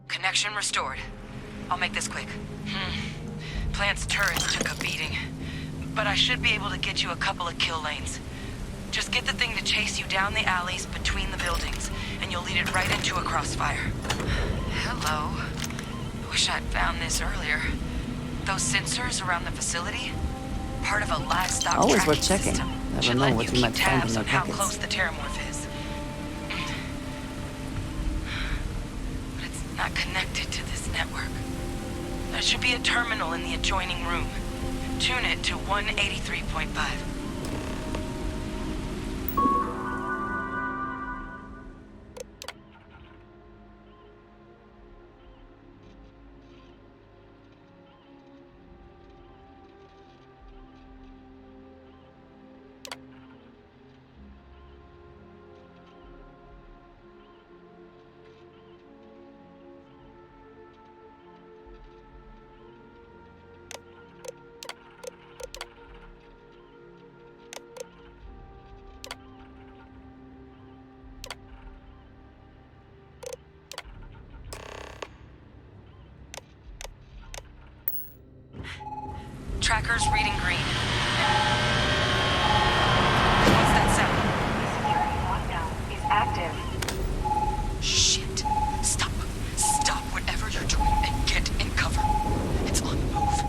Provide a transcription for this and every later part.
Connection restored. I'll make this quick. Plant's turrets took a beating, but I should be able to get you a couple of kill lanes. Just get the thing to chase you down the alleys between the buildings, and you'll lead it right into a crossfire. Hello. Wish I'd found this earlier. Those sensors around the facility? Part of a livestock Always tracking worth checking. system. Never Should know let what you you keep might find in tabs their on how pockets. close the terramorph is. But it's not connected to this network. There should be a terminal in the adjoining room. Tune it to 183.5. Tracker's reading green. What's that sound? Security lockdown is active. Shit. Stop. Stop whatever you're doing and get in cover. It's on the move.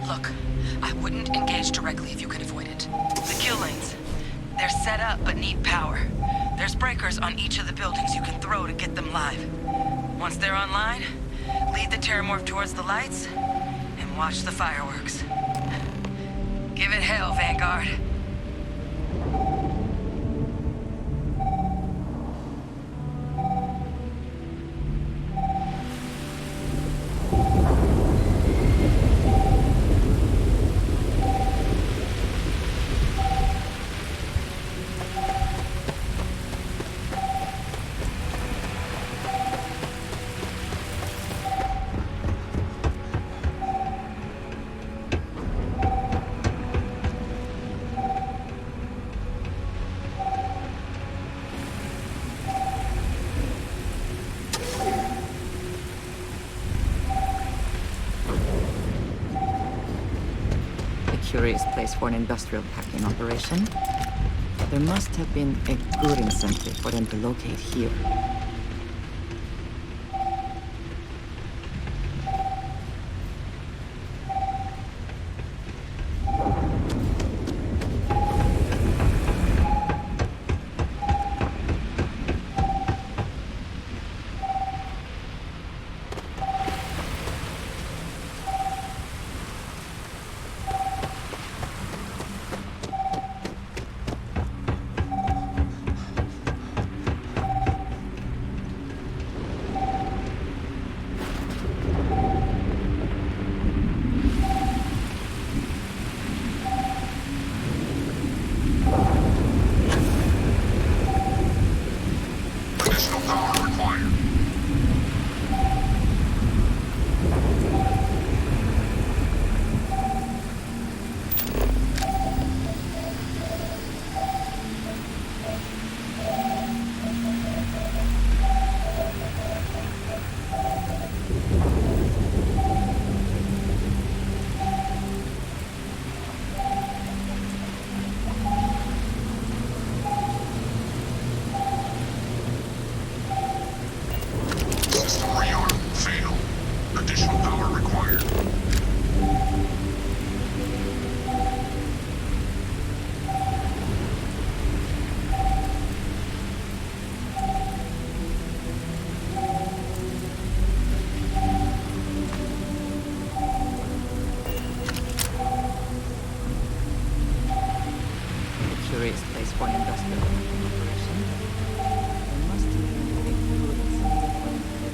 Look, I wouldn't engage directly if you could avoid it. The kill lanes. They're set up but need power. There's breakers on each of the buildings you can throw to get them live. Once they're online, lead the terramorph towards the lights and watch the fireworks. Give it hell, Vanguard. Curious place for an industrial packing operation. There must have been a good incentive for them to locate here. Curious place for an industrial packing operation. There must have been a good incentive for them to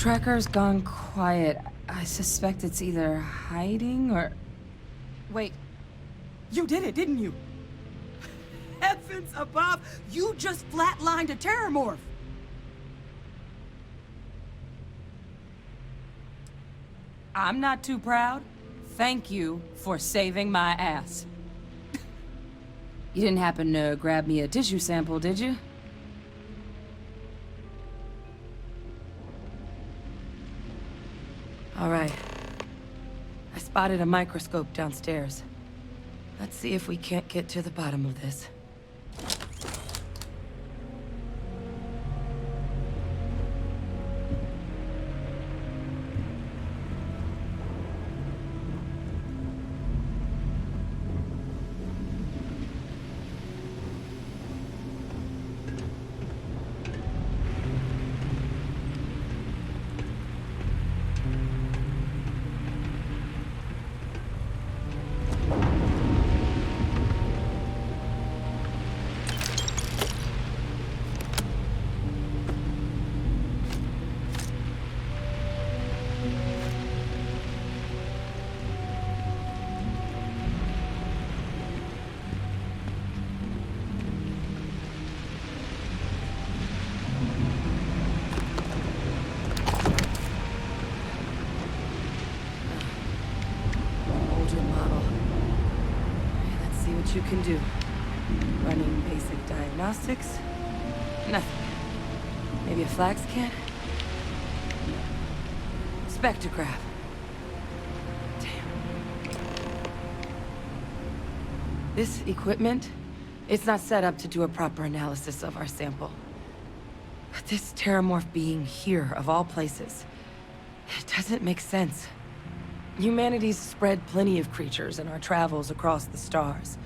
tracker's gone quiet. I suspect it's either hiding or... Wait. You did it, didn't you? Heavens above! You just flatlined a terramorph! I'm not too proud. Thank you for saving my ass. You didn't happen to grab me a tissue sample, did you? All right. I spotted a microscope downstairs. Let's see if we can't get to the bottom of this. You can do. Running basic diagnostics. Nothing. Maybe a flag scan? Spectrograph. Damn. This equipment, it's not set up to do a proper analysis of our sample. But this terramorph being here, of all places, it doesn't make sense. Humanity's spread plenty of creatures in our travels across the stars.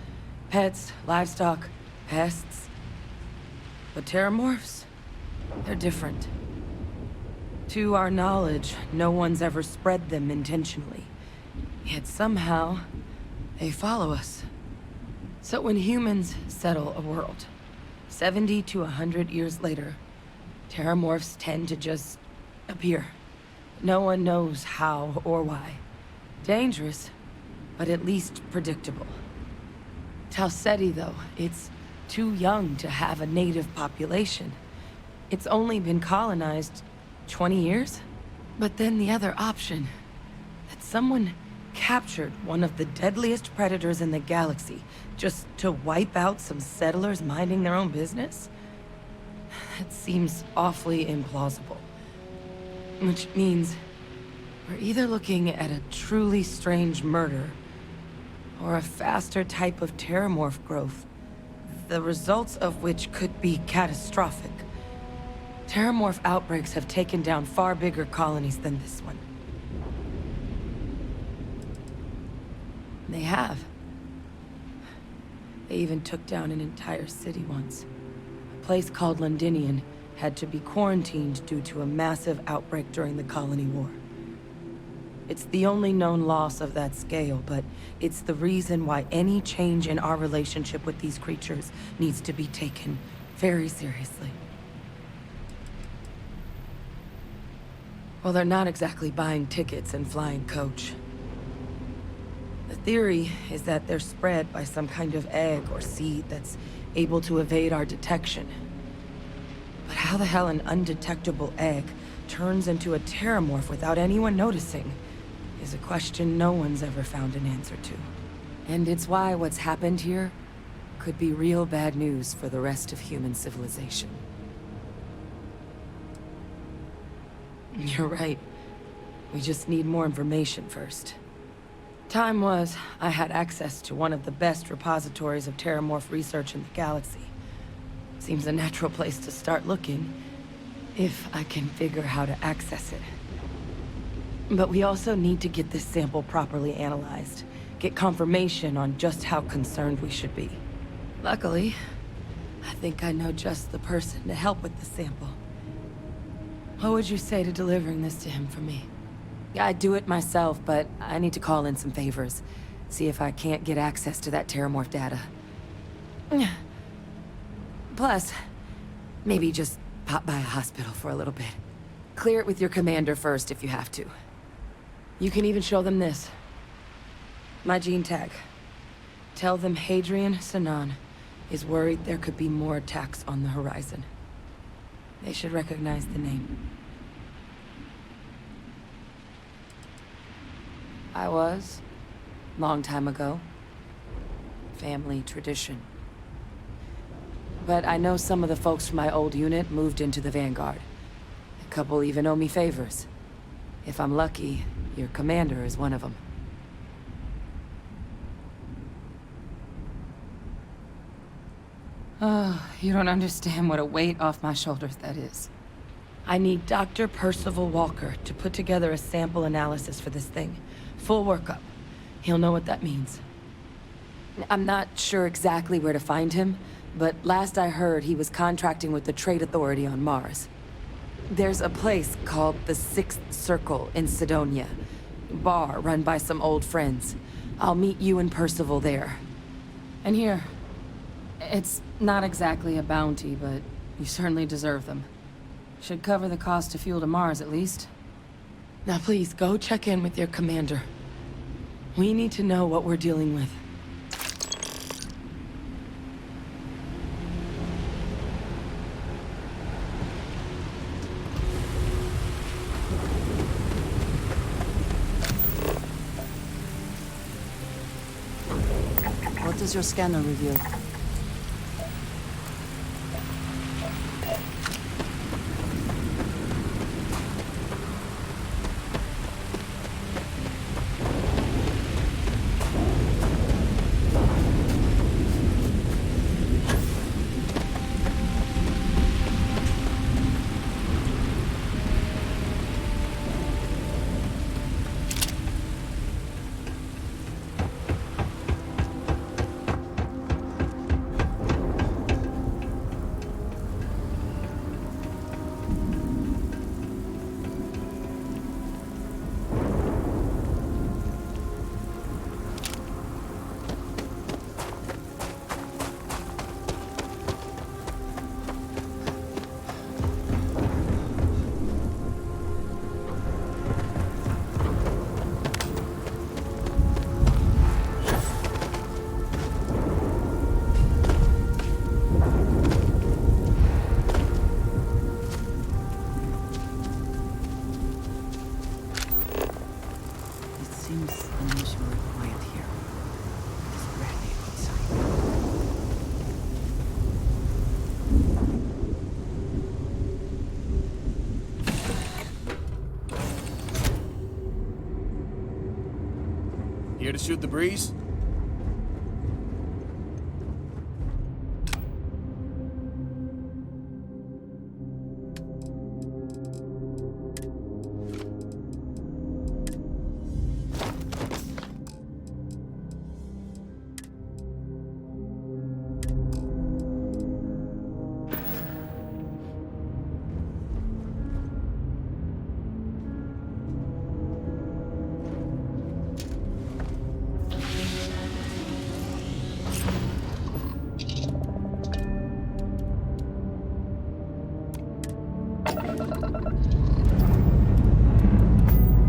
Pets, livestock, pests. But terramorphs? They're different. To our knowledge, no one's ever spread them intentionally. Yet somehow, they follow us. So when humans settle a world, 70 to 100 years later, terramorphs tend to just appear. No one knows how or why. Dangerous, but at least predictable. Talseti, though, it's too young to have a native population. It's only been colonized 20 years? But then the other option, that someone captured one of the deadliest predators in the galaxy just to wipe out some settlers minding their own business? That seems awfully implausible. Which means we're either looking at a truly strange murder or a faster type of terramorph growth, the results of which could be catastrophic. Terramorph outbreaks have taken down far bigger colonies than this one. They have. They even took down an entire city once. A place called Londinian had to be quarantined due to a massive outbreak during the Colony War. It's the only known loss of that scale, but it's the reason why any change in our relationship with these creatures needs to be taken very seriously. Well, they're not exactly buying tickets and flying coach. The theory is that they're spread by some kind of egg or seed that's able to evade our detection. But how the hell an undetectable egg turns into a terramorph without anyone noticing is a question no one's ever found an answer to. And it's why what's happened here could be real bad news for the rest of human civilization. You're right. We just need more information first. Time was, I had access to one of the best repositories of terramorph research in the galaxy. Seems a natural place to start looking, if I can figure how to access it. But we also need to get this sample properly analyzed, get confirmation on just how concerned we should be. Luckily, I think I know just the person to help with the sample. What would you say to delivering this to him for me? I'd do it myself, but I need to call in some favors. See if I can't get access to that terramorph data. Plus, maybe just pop by a hospital for a little bit. Clear it with your commander first if you have to. You can even show them this. My gene tag. Tell them Hadrian Sanan is worried there could be more attacks on the horizon. They should recognize the name. I was, long time ago. Family tradition. But I know some of the folks from my old unit moved into the Vanguard. A couple even owe me favors. If I'm lucky, your commander is one of them. Oh, you don't understand what a weight off my shoulders that is. I need Dr. Percival Walker to put together a sample analysis for this thing. Full workup. He'll know what that means. I'm not sure exactly where to find him, but last I heard he was contracting with the Trade Authority on Mars. There's a place called the Sixth Circle in Sidonia. Bar run by some old friends. I'll meet you and Percival there. And here. It's not exactly a bounty, but you certainly deserve them. Should cover the cost of fuel to Mars, at least. Now please, go check in with your commander. We need to know what we're dealing with. What does your scanner reveal? Seems unusually quiet here. It's rarely a good sign. Here to shoot the breeze?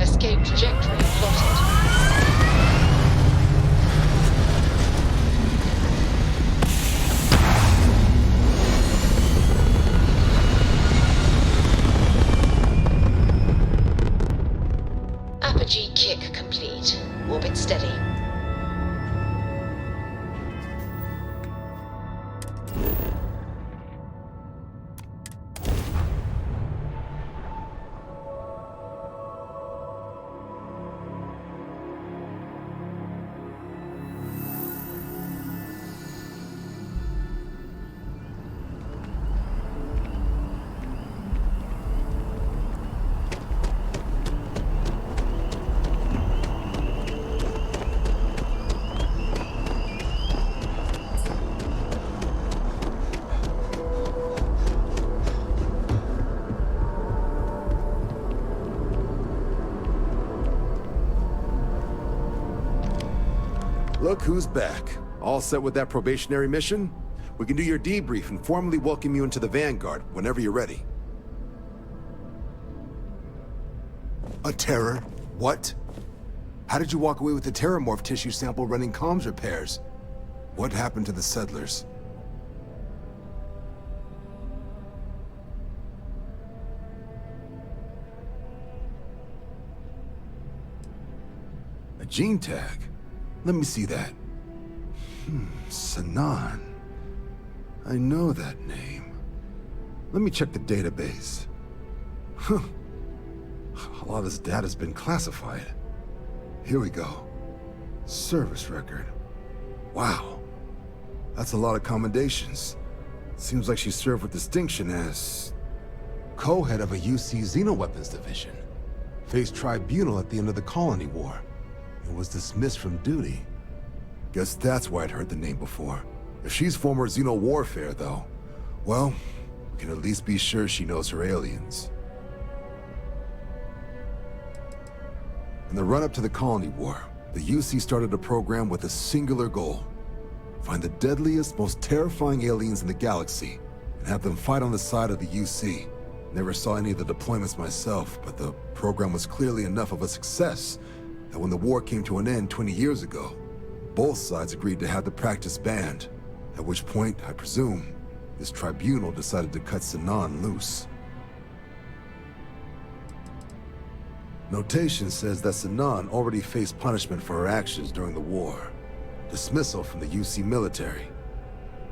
Escape trajectory plotted. Apogee kick complete. Orbit steady. Look who's back. All set with that probationary mission? We can do your debrief and formally welcome you into the Vanguard whenever you're ready. A terror? What? How did you walk away with the terramorph tissue sample running comms repairs? What happened to the settlers? A gene tag? Let me see that. Sanan. I know that name. Let me check the database. Huh. A lot of this data's been classified. Here we go. Service record. Wow. That's a lot of commendations. Seems like she served with distinction as co-head of a UC Xenoweapons division. Faced tribunal at the end of the Colony War. And was dismissed from duty. Guess that's why I'd heard the name before. If she's former Xeno warfare, though, well, we can at least be sure she knows her aliens. In the run-up to the Colony War, the UC started a program with a singular goal. Find the deadliest, most terrifying aliens in the galaxy, and have them fight on the side of the UC. Never saw any of the deployments myself, but the program was clearly enough of a success that when the war came to an end 20 years ago, both sides agreed to have the practice banned, at which point, I presume, this tribunal decided to cut Sanan loose. Notation says that Sanan already faced punishment for her actions during the war. Dismissal from the UC military.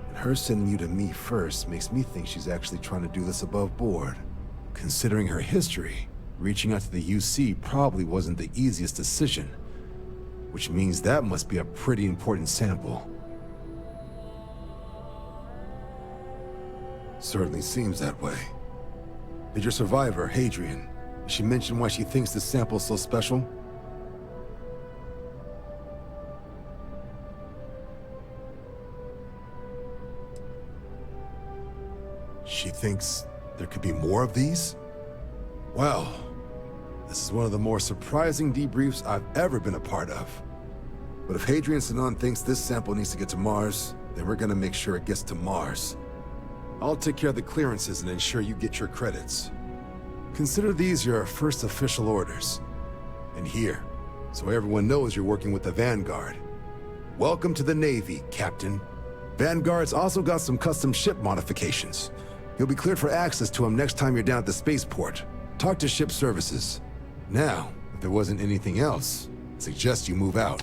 And her sending you to me first makes me think she's actually trying to do this above board. Considering her history, reaching out to the UC probably wasn't the easiest decision. Which means that must be a pretty important sample. Certainly seems that way. Did your survivor, Hadrian, she mention why she thinks this sample's so special? She thinks there could be more of these? Well, this is one of the more surprising debriefs I've ever been a part of. But if Hadrian Sanan thinks this sample needs to get to Mars, then we're gonna make sure it gets to Mars. I'll take care of the clearances and ensure you get your credits. Consider these your first official orders. And here, so everyone knows you're working with the Vanguard. Welcome to the Navy, Captain. Vanguard's also got some custom ship modifications. You'll be cleared for access to them next time you're down at the spaceport. Talk to ship services. Now, if there wasn't anything else, I suggest you move out.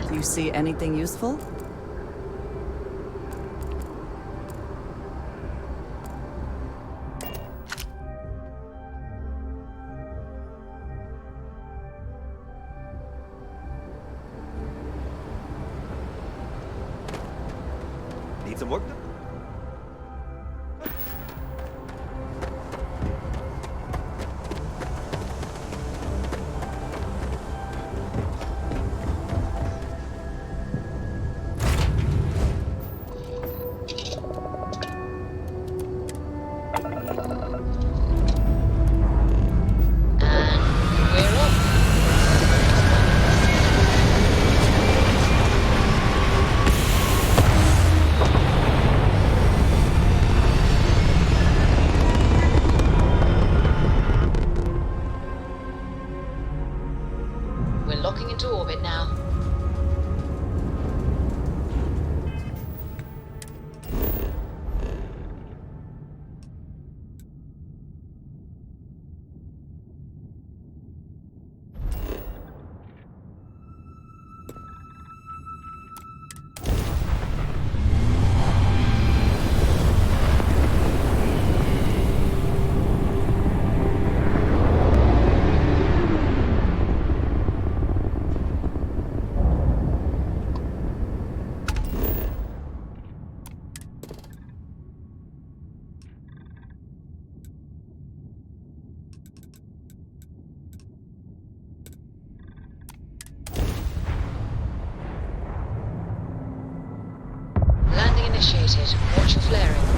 Do you see anything useful? Need some work done? initiated. Watch your flaring.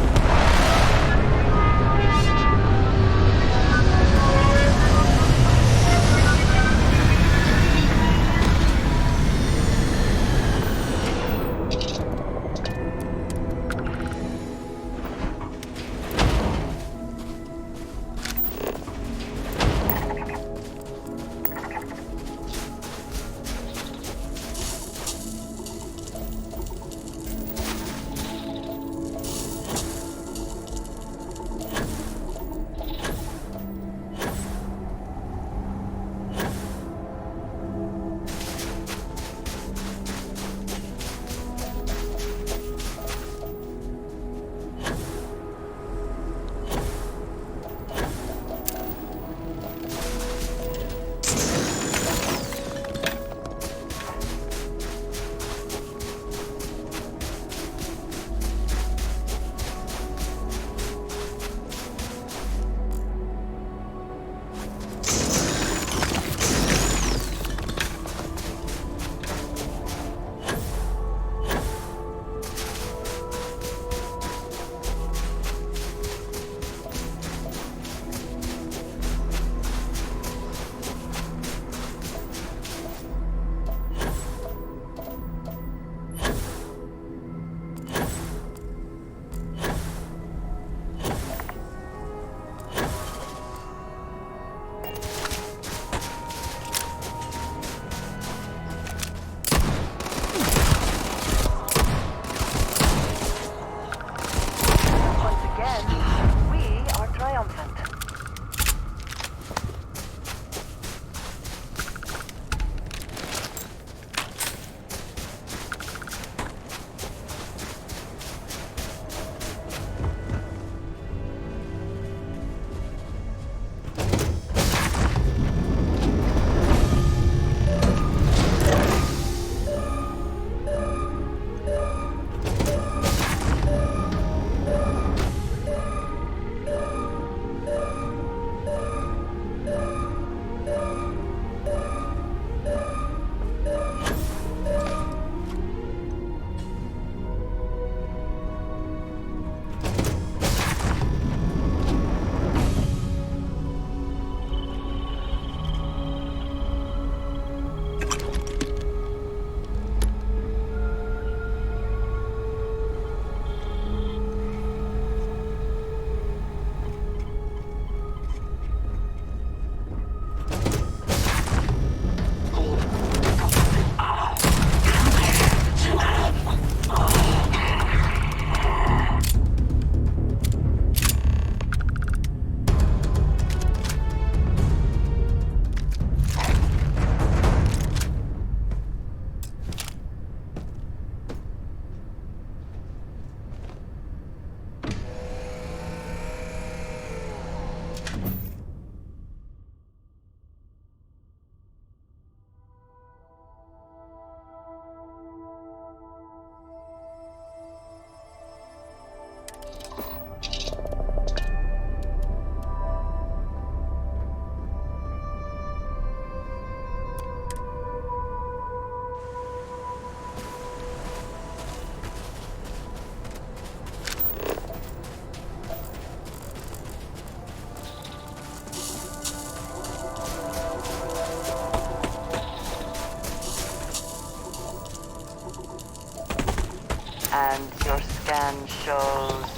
And your scan shows...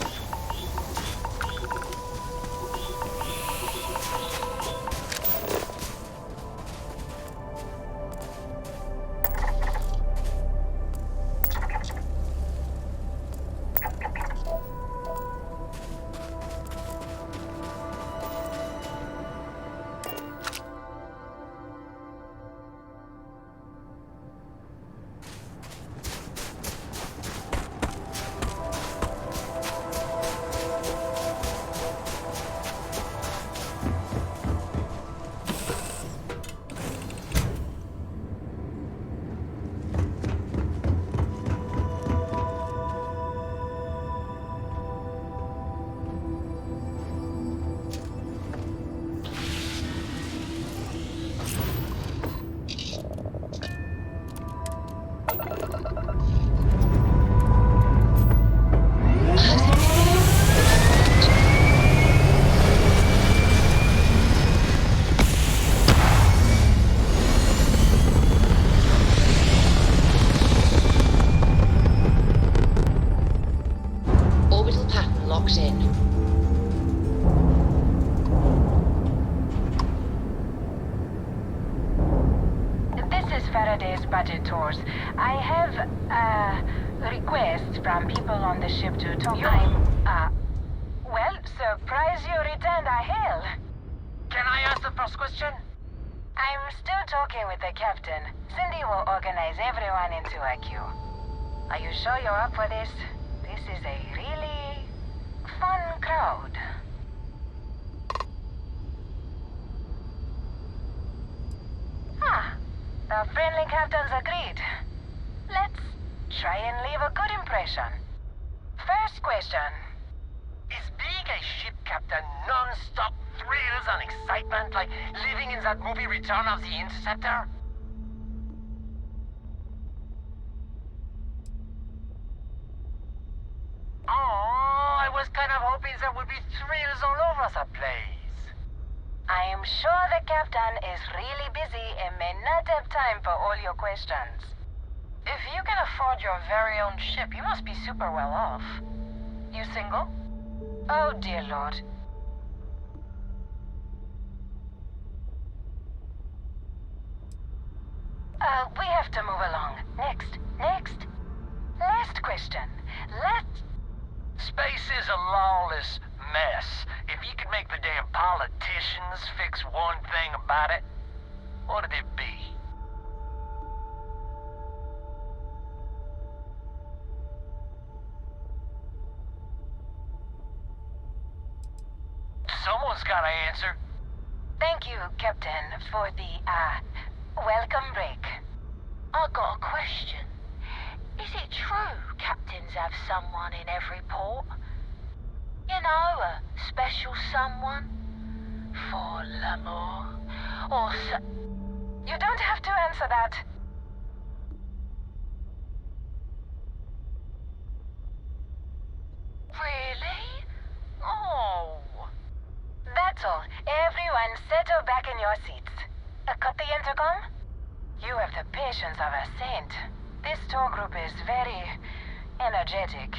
have requests from people on the ship to talk. Well, surprise you returned a hail. Can I ask the first question? I'm still talking with the captain. Cindy will organize everyone into a queue. Are you sure you're up for this? This is a really fun crowd. The friendly captains agreed. Let's try and leave a good impression. First question. Is being a ship captain non-stop thrills and excitement like living in that movie Return of the Interceptor? Oh, I was kind of hoping there would be thrills all over the place. I am sure the captain is really busy and may not have time for all your questions. If you can afford your very own ship, you must be super well off. You single? Oh, dear Lord. We have to move along. Next. Last question. Space is a lawless mess. If you could make the damn politicians fix one thing about it, what'd it be? Someone's gotta answer. Thank you, Captain, for the, welcome break. I got a question. Is it true captains have someone in every port? You know, a special someone? For l'amour? Or You don't have to answer that. Really? Oh. That's all. Everyone settle back in your seats. Cut the intercom? You have the patience of a saint. This tour group is very energetic.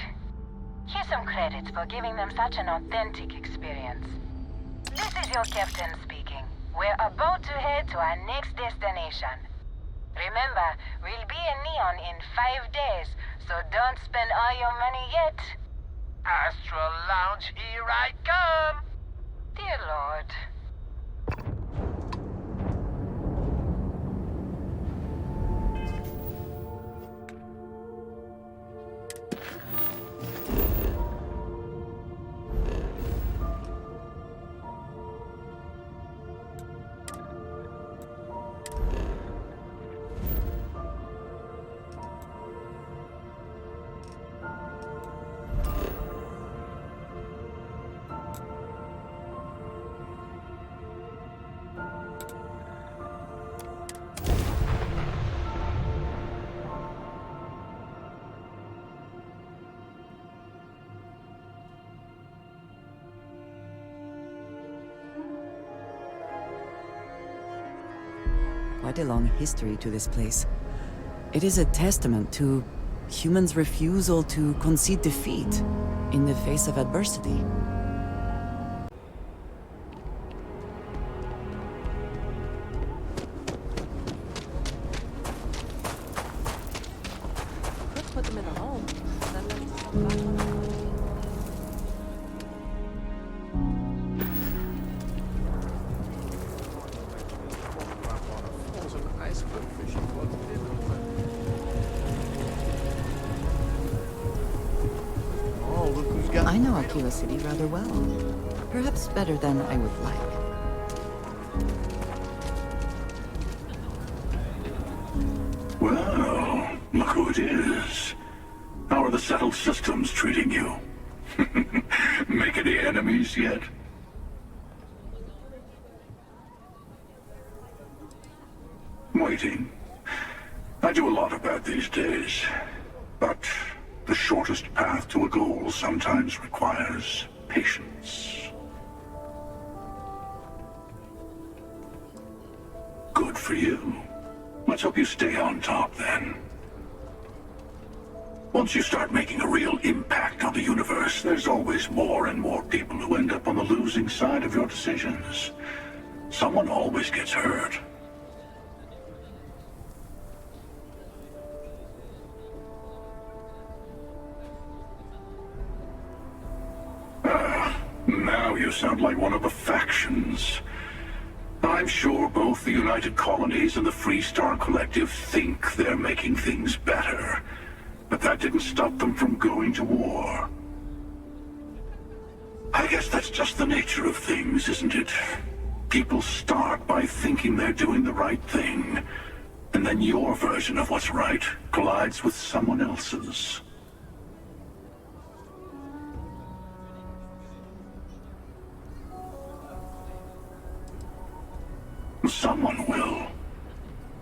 Here's some credits for giving them such an authentic experience. This is your captain speaking. We're about to head to our next destination. Remember, we'll be in Neon in 5 days, so don't spend all your money yet. Astral Lounge, here I come! Dear Lord. Quite a long history to this place. It is a testament to humans' refusal to concede defeat in the face of adversity. Let's put them in a home. I know Aquila City rather well. Perhaps better than I would like. Well, look who it is. How are the settled systems treating you? Make any enemies yet? Waiting. I do a lot of that these days. But the shortest path to a goal sometimes requires patience. Good for you. Let's hope you stay on top, then. Once you start making a real impact on the universe, there's always more and more people who end up on the losing side of your decisions. Someone always gets hurt. you sound like one of the factions. I'm sure both the United Colonies and the Freestar Collective think they're making things better. But that didn't stop them from going to war. I guess that's just the nature of things, isn't it? People start by thinking they're doing the right thing, and then your version of what's right collides with someone else's. Someone will.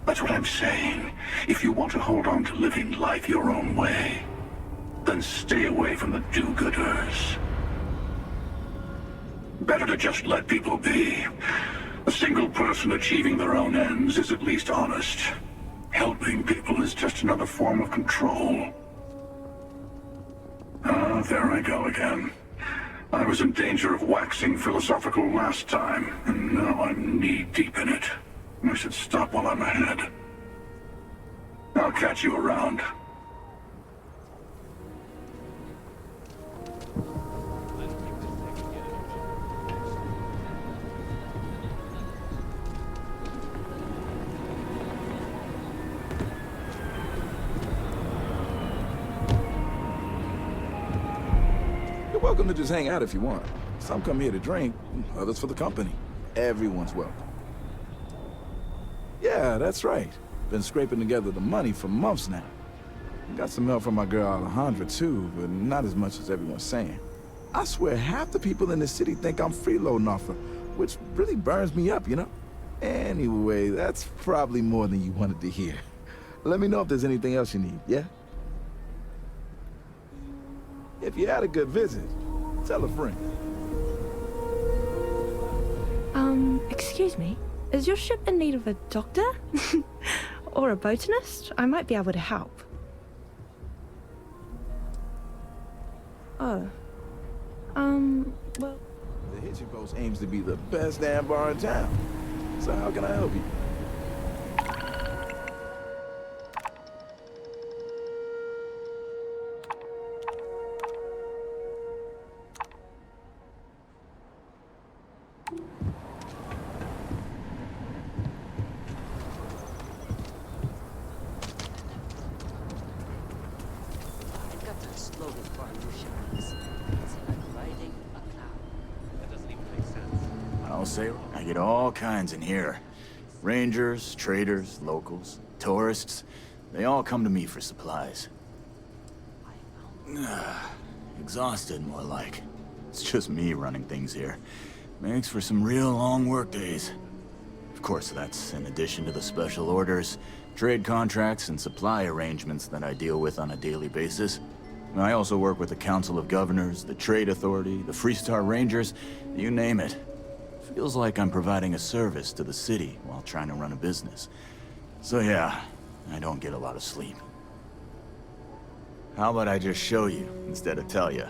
That's what I'm saying. If you want to hold on to living life your own way, then stay away from the do-gooders. Better to just let people be. A single person achieving their own ends is at least honest. Helping people is just another form of control. Ah, there I go again. I was in danger of waxing philosophical last time, and now I'm knee-deep in it. I should stop while I'm ahead. I'll catch you around. You're welcome to just hang out if you want. Some come here to drink, others for the company. Everyone's welcome. Yeah, that's right. Been scraping together the money for months now. Got some help from my girl Alejandra too, but not as much as everyone's saying. I swear half the people in the city think I'm freeloading off her, which really burns me up, you know? Anyway, that's probably more than you wanted to hear. Let me know if there's anything else you need, yeah? If you had a good visit, tell a friend. Excuse me? Is your ship in need of a doctor? Or a botanist? I might be able to help. Oh. Well... The Hitching Post aims to be the best damn bar in town. So how can I help you? I get all kinds in here. Rangers, traders, locals, tourists. They all come to me for supplies. Exhausted, more like. It's just me running things here. Makes for some real long work days. Of course, that's in addition to the special orders, trade contracts, and supply arrangements that I deal with on a daily basis. I also work with the Council of Governors, the Trade Authority, the Freestar Rangers, you name it. Feels like I'm providing a service to the city while trying to run a business. So yeah, I don't get a lot of sleep. How about I just show you instead of tell you?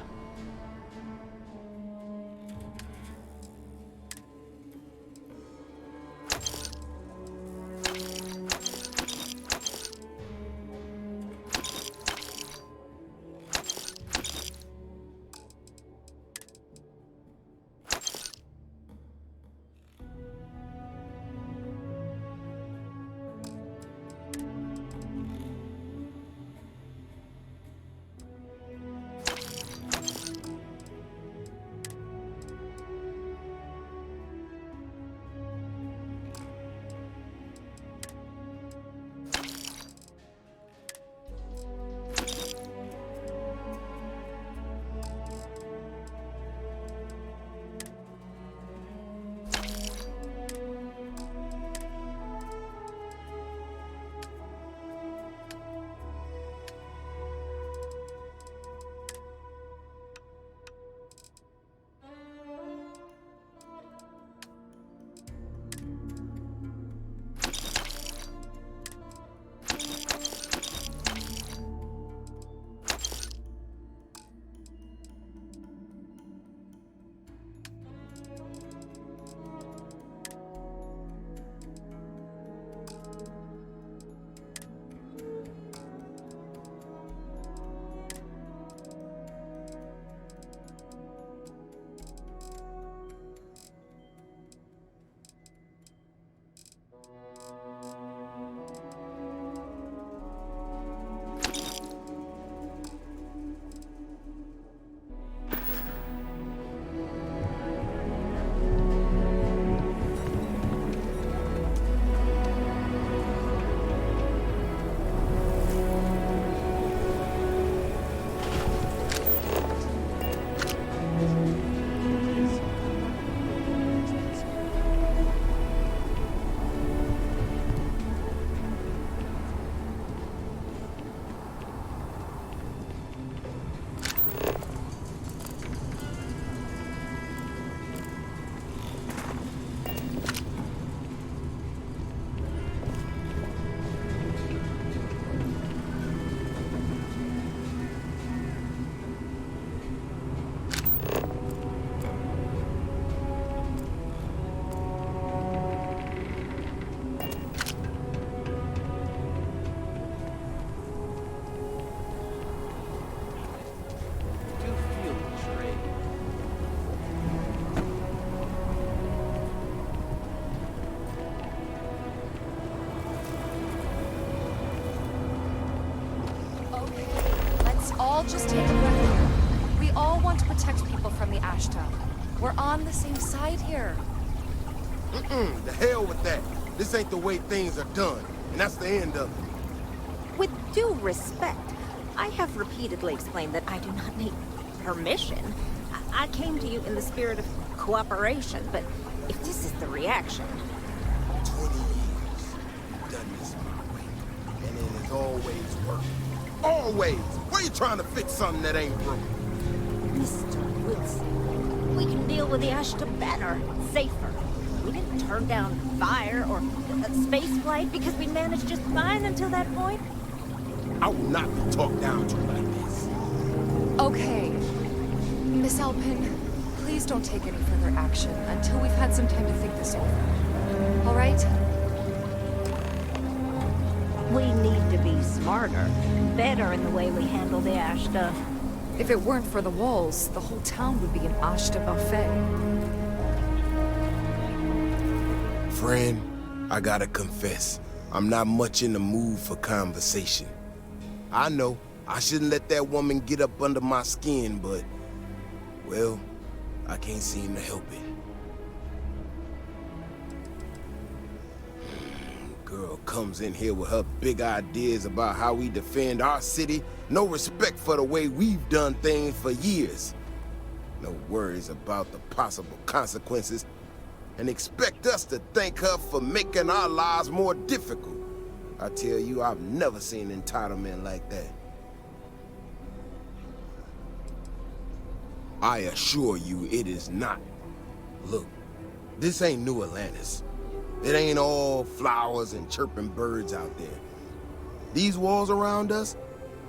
just take a breath here. We all want to protect people from the Ashta. We're on the same side here. The hell with that. This ain't the way things are done, and that's the end of it. With due respect, I have repeatedly explained that I do not need permission. I came to you in the spirit of cooperation, but if this is the reaction... 20 years, you've done this my way, and it has always worked. Always! Why are you trying to fix something that ain't broken? Mr. Wilson, we can deal with the Ashta better, safer. We didn't turn down fire or space flight because we managed just fine until that point. I will not be talked down to like this. Okay. Miss Alpin, please don't take any further action until we've had some time to think this over. All right? We need to be smarter, better in the way we handle the Ashta. If it weren't for the walls, the whole town would be an Ashta buffet. Friend, I gotta confess, I'm not much in the mood for conversation. I know, I shouldn't let that woman get up under my skin, but, well, I can't seem to help it. Girl comes in here with her big ideas about how we defend our city, no respect for the way we've done things for years. No worries about the possible consequences, and expect us to thank her for making our lives more difficult. I tell you, I've never seen entitlement like that. I assure you it is not. Look, this ain't New Atlantis. It ain't all flowers and chirping birds out there. These walls around us,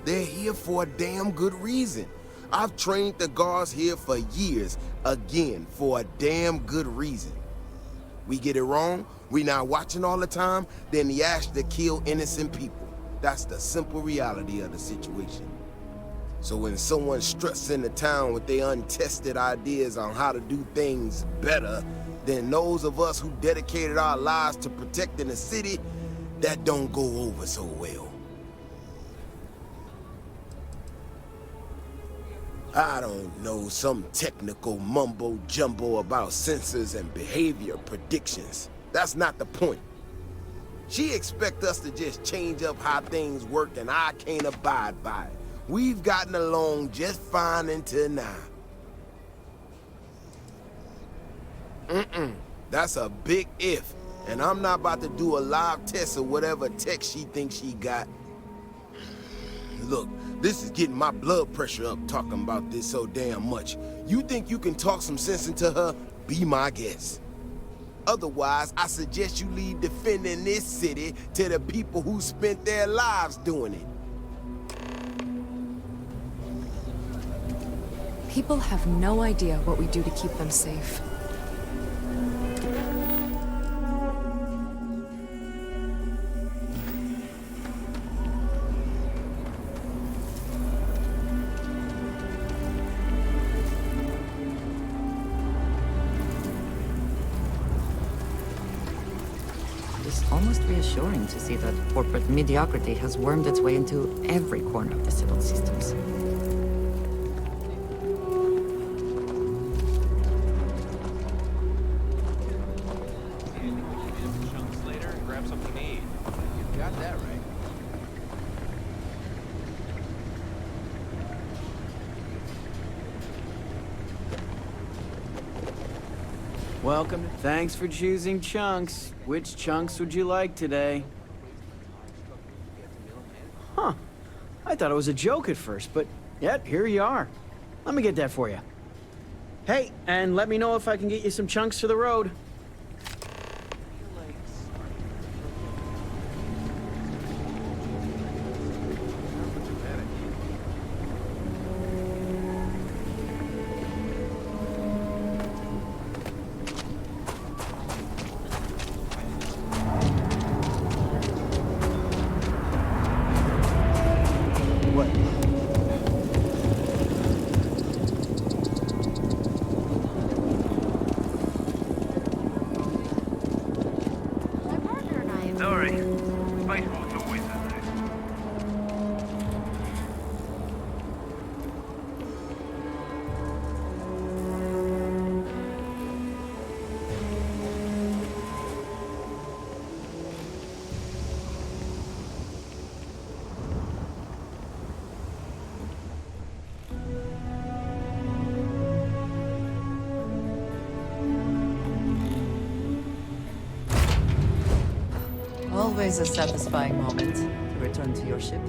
they're here for a damn good reason. I've trained the guards here for years, again, for a damn good reason. We get it wrong, we not watching all the time, then the Ashta kill innocent people. That's the simple reality of the situation. So when someone struts into town with their untested ideas on how to do things better than those of us who dedicated our lives to protecting the city, that don't go over so well. I don't know, some technical mumbo-jumbo about sensors and behavior predictions. That's not the point. She expects us to just change up how things work, and I can't abide by it. We've gotten along just fine until now. That's a big if, and I'm not about to do a live test of whatever tech she thinks she got. Look, this is getting my blood pressure up talking about this so damn much. You think you can talk some sense into her? Be my guest. Otherwise, I suggest you leave defending this city to the people who spent their lives doing it. People have no idea what we do to keep them safe. It's almost reassuring to see that corporate mediocrity has wormed its way into every corner of the civil systems. Welcome. Thanks for choosing Chunks. Which chunks would you like today? Huh. I thought it was a joke at first, but yep, here you are. Let me get that for you. Hey, and let me know if I can get you some chunks for the road. always a satisfying moment to return to your ship.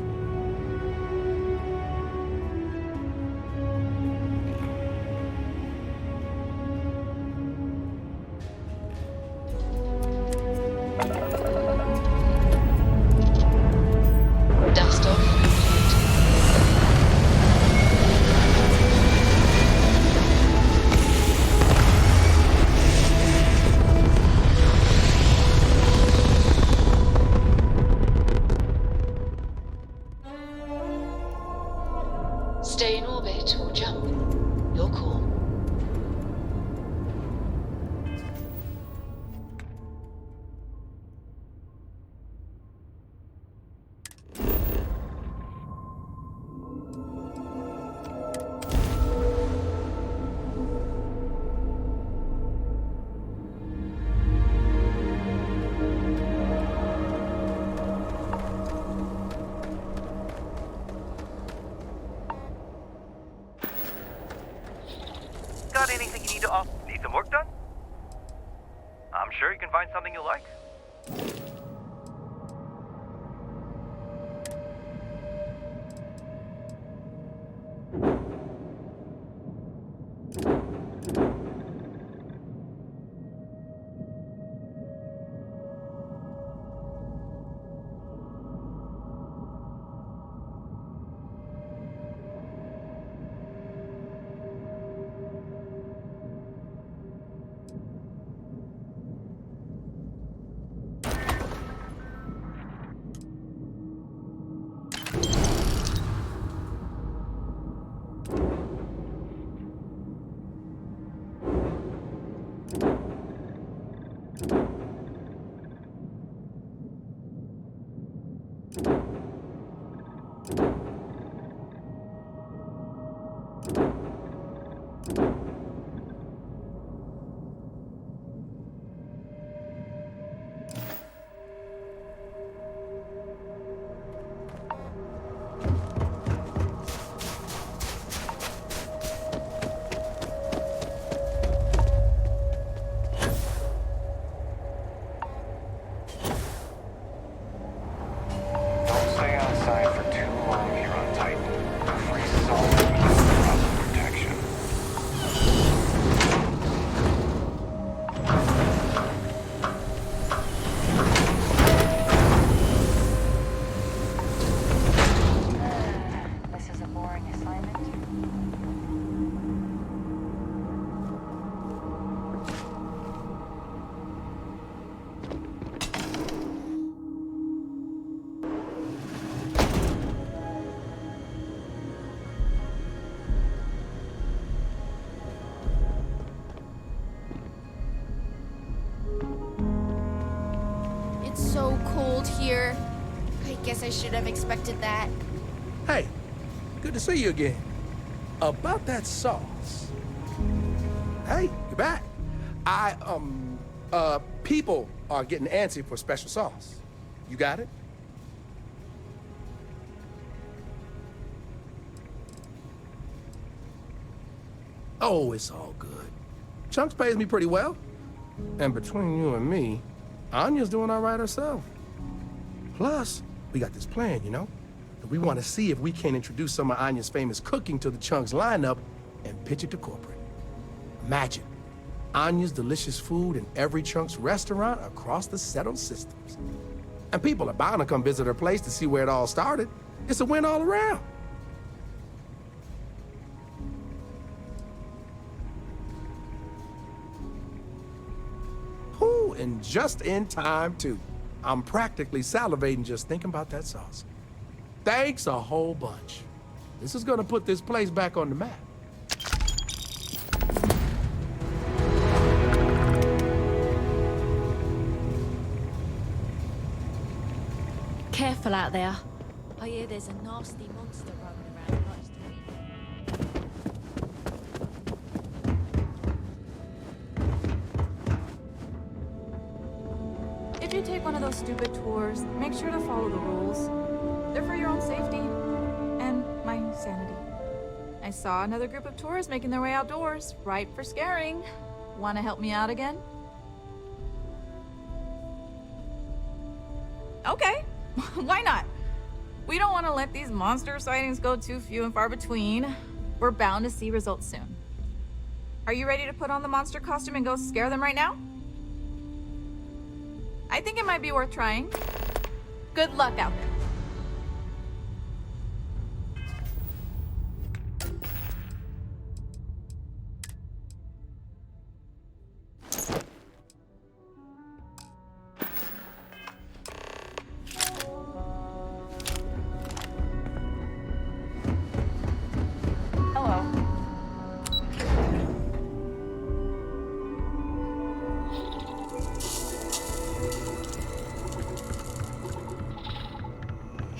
Stay in orbit or jump. Your call. Got anything you need to offer? Need some work done? I'm sure you can find something you like. So cold here. I guess I should have expected that. Hey, good to see you again. About that sauce. Hey, you're back. People are getting antsy for special sauce. You got it? Oh, it's all good. Chunks pays me pretty well. And between you and me, Anya's doing all right herself. Plus, we got this plan, you know? We want to see if we can introduce some of Anya's famous cooking to the Chunks lineup and pitch it to corporate. Imagine Anya's delicious food in every Chunks restaurant across the settled systems. And people are bound to come visit her place to see where it all started. It's a win all around. Ooh, and just in time, too. I'm practically salivating just thinking about that sauce. Thanks a whole bunch. This is gonna put this place back on the map. Careful out there. I hear there's a nasty monster roaming around who likes to eat. If you take one of those stupid tours, make sure to follow the rules. They're for your own safety and my sanity. I saw another group of tourists making their way outdoors, ripe for scaring. Want to help me out again? Okay, why not? We don't want to let these monster sightings go too few and far between. We're bound to see results soon. Are you ready to put on the monster costume and go scare them right now? I think it might be worth trying. Good luck out there.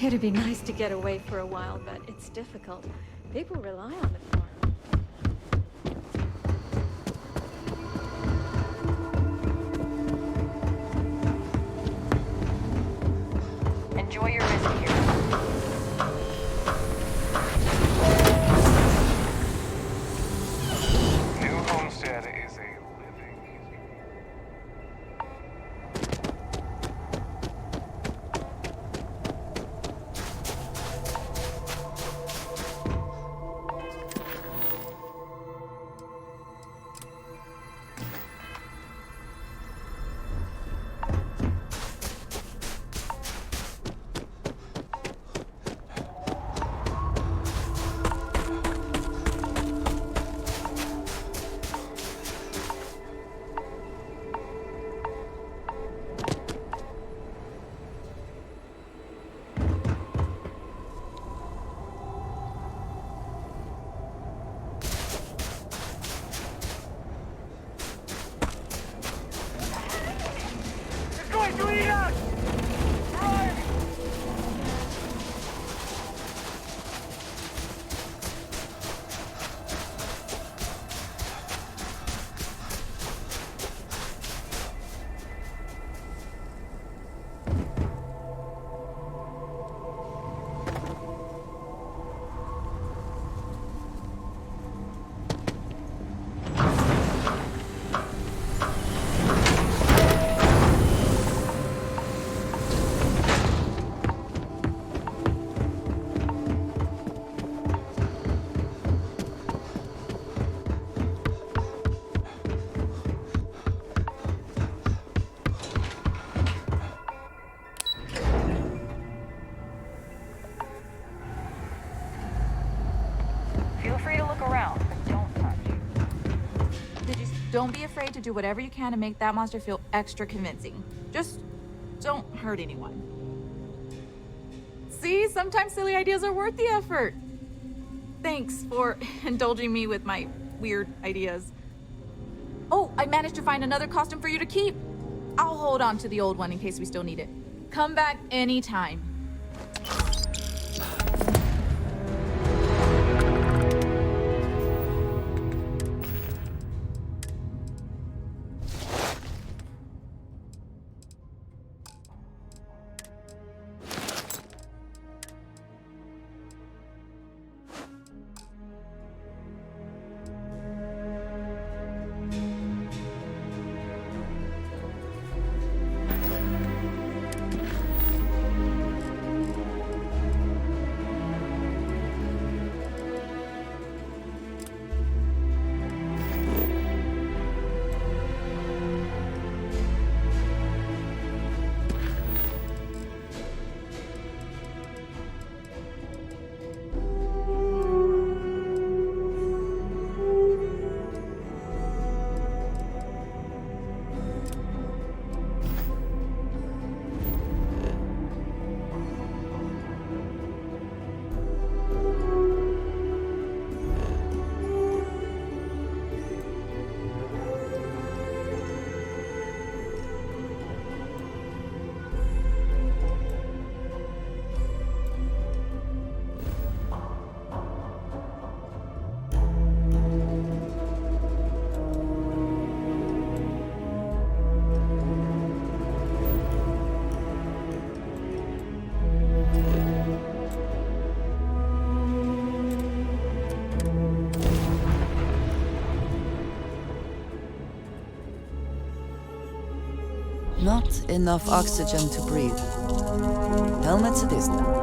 It'd be nice to get away for a while, but it's difficult. People rely on it for. Enjoy your visit here. New Homestead is a Feel free to look around, but don't touch. Just don't be afraid to do whatever you can to make that monster feel extra convincing. Just don't hurt anyone. See, sometimes silly ideas are worth the effort. Thanks for indulging me with my weird ideas. Oh, I managed to find another costume for you to keep. I'll hold on to the old one in case we still need it. Come back anytime. Not enough oxygen to breathe. Helmets it is then.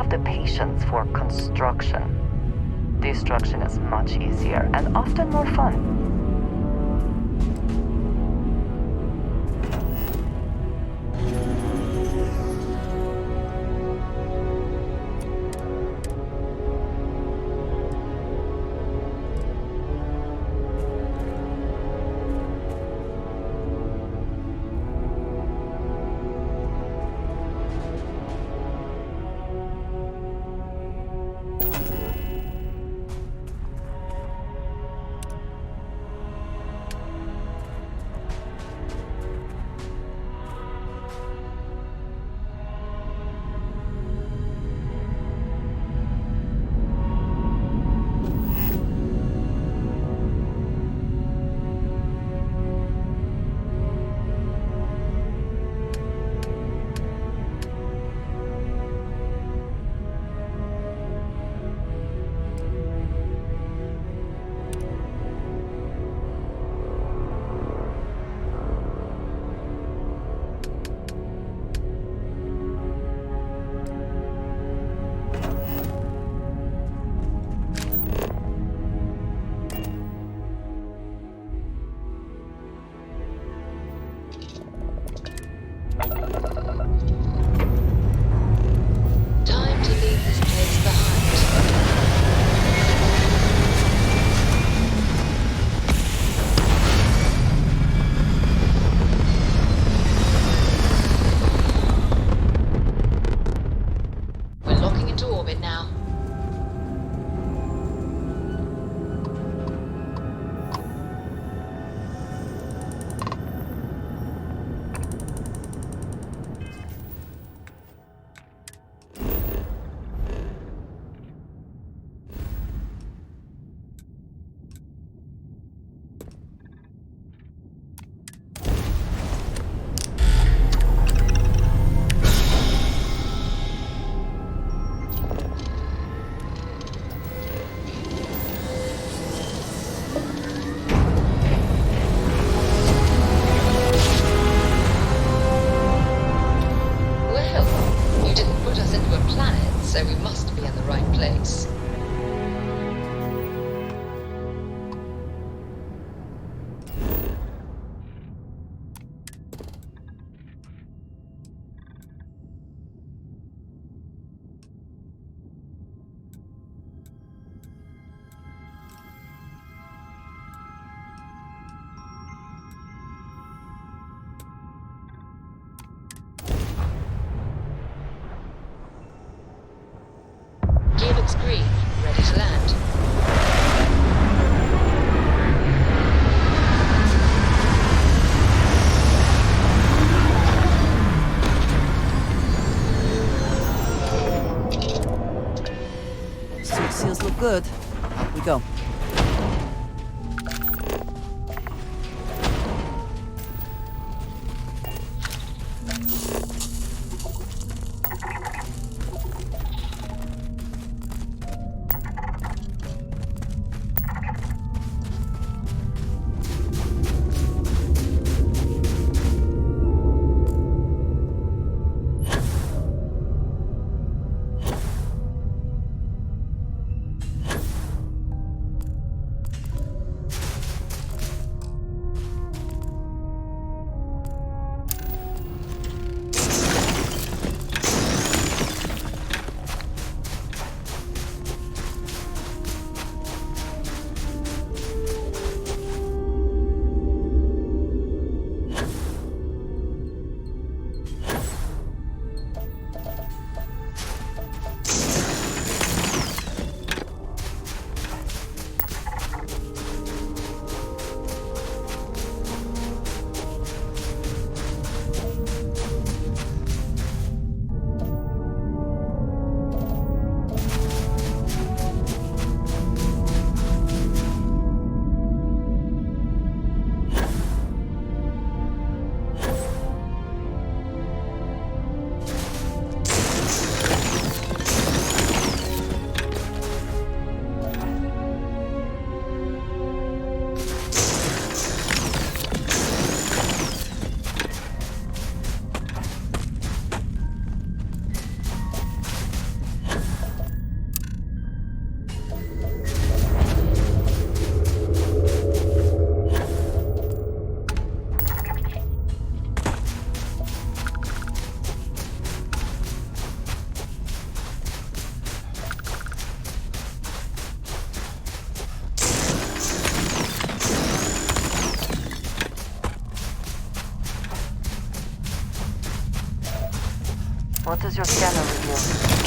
The patience for construction. Destruction is much easier and often more fun. is green, ready to land. Suit seals look good. Up we go. What does your scanner reveal?